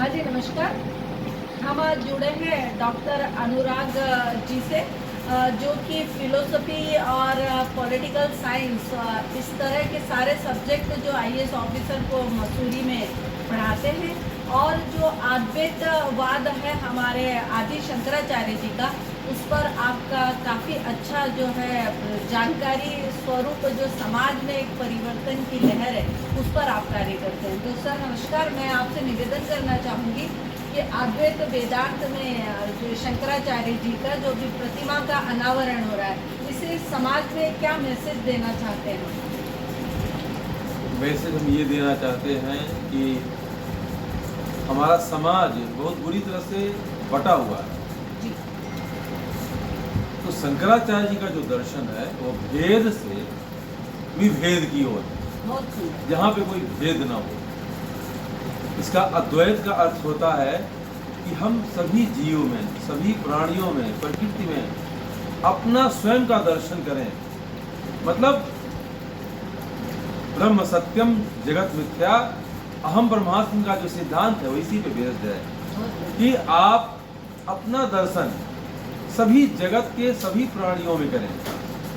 हाँ जी, नमस्कार। हम आज जुड़े हैं डॉक्टर अनुराग जी से, जो कि फिलोसफी और पॉलिटिकल साइंस, इस तरह के सारे सब्जेक्ट जो आईएएस ऑफिसर को मसूरी में पढ़ाते हैं। और जो अद्वैतवाद है हमारे आदि शंकराचार्य जी का, उस पर आपका काफ़ी अच्छा जो है जानकारी स्वरूप, जो समाज में एक परिवर्तन की लहर है, उस पर आप कार्य करते हैं। तो सर नमस्कार, मैं आपसे निवेदन करना चाहूँगी कि अद्वैत वेदांत में जो शंकराचार्य जी का जो भी प्रतिमा का अनावरण हो रहा है, इसे समाज में क्या मैसेज देना चाहते हैं? मैसेज हम ये देना चाहते हैं कि हमारा समाज बहुत बुरी तरह से बटा हुआ है। जी। तो शंकराचार्य जी का जो दर्शन है वो भेद से विभेद की ओर है, बहुत सुंदर। जहाँ पे कोई भेद ना हो। इसका अद्वैत का अर्थ होता है कि हम सभी जीवों में, सभी प्राणियों में, प्रकृति में अपना स्वयं का दर्शन करें। मतलब ब्रह्म सत्यम जगत मिथ्या अहम ब्रह्मास्मि का जो सिद्धांत है वो इसी पे बेस्ड है कि आप अपना दर्शन सभी जगत के सभी प्राणियों में करें।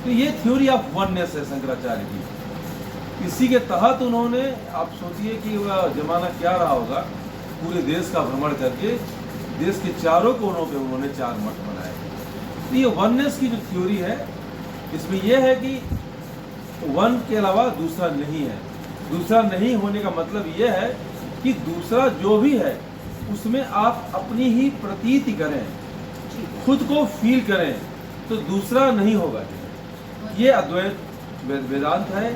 तो ये थ्योरी ऑफ वननेस है शंकराचार्य की। इसी के तहत उन्होंने, आप सोचिए कि वह जमाना क्या रहा होगा, पूरे देश का भ्रमण करके देश के चारों कोनों पे उन्होंने 4 मठ बनाए। तो ये वननेस की जो थ्योरी है, इसमें यह है कि वन के अलावा दूसरा नहीं है। दूसरा नहीं होने का मतलब यह है कि दूसरा जो भी है उसमें आप अपनी ही प्रतीति करें, खुद को फील करें, तो दूसरा नहीं होगा। ये अद्वैत वेदांत है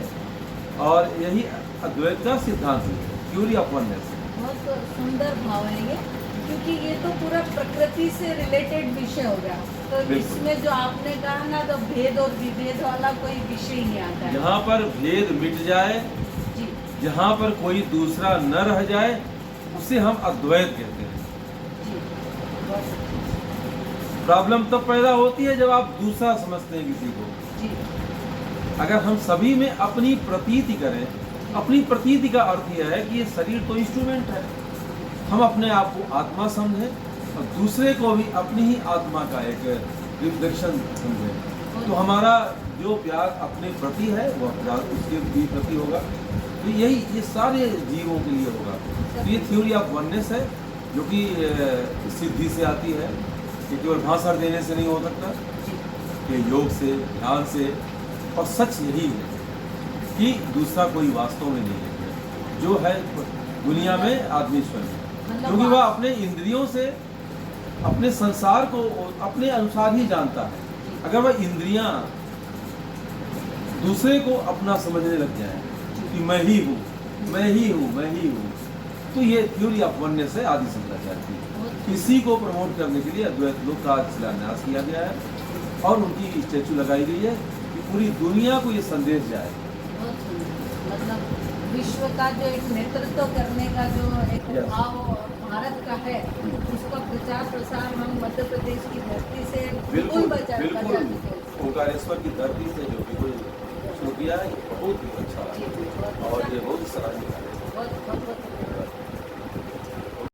और यही अद्वैत का सिद्धांत है, थ्योरी ऑफ वननेस। बहुत सुंदर भाव है ये, क्योंकि ये तो पूरा प्रकृति से रिलेटेड विषय हो गया। तो इसमें जो आपने कहा ना, तो भेद और विभेद वाला कोई विषय ही नहीं आता है। जहाँ पर भेद मिट जाए, जी। जहाँ पर कोई दूसरा न रह जाए, उसे हम अद्वैत कहते हैं। जी। प्रॉब्लम तब पैदा होती है जब आप दूसरा समझते हैं किसी को। जी। अगर हम सभी में अपनी प्रतीति करें, अपनी प्रतीति का अर्थ यह है कि ये शरीर तो इंस्ट्रूमेंट है, हम अपने आप को आत्मा समझें और दूसरे को भी अपनी ही आत्मा का एक रिफ्लेक्शन समझें। तो हमारा जो प्यार अपने प्रति है वो प्यार उसके भी प्रति होगा। तो यही ये सारे जीवों के लिए होगा। तो ये थ्योरी ऑफ वननेस है, जो कि सिद्धि से आती है, कि केवल भाषण देने से नहीं हो सकता, कि योग से, ध्यान से। और सच यही है कि दूसरा कोई वास्तव में नहीं है, जो है दुनिया में आदमी स्वयं है, क्योंकि वह अपने इंद्रियों से अपने संसार को अपने अनुसार ही जानता है। अगर वह इंद्रियां दूसरे को अपना समझने लग जाए कि मैं ही हूँ, मैं ही हूँ, मैं ही हूँ, तो ये थ्योरी ऑफ वननेस है आदि शंकराचार्य की। इसी को प्रमोट करने के लिए अद्वैत लोक का शिलान्यास किया गया है और उनकी स्टैचू लगाई गई है कि पूरी दुनिया को ये संदेश जाए। मतलब विश्व का जो एक नेतृत्व करने का जो एक भाव भारत का है, उसका प्रचार प्रसार हम मध्य प्रदेश की धरती से बिल्कुल ओंकारेश्वर की धरती से जो भी शुरू किया है, बहुत ही अच्छा है और ये बहुत सराहनीय है। बहुत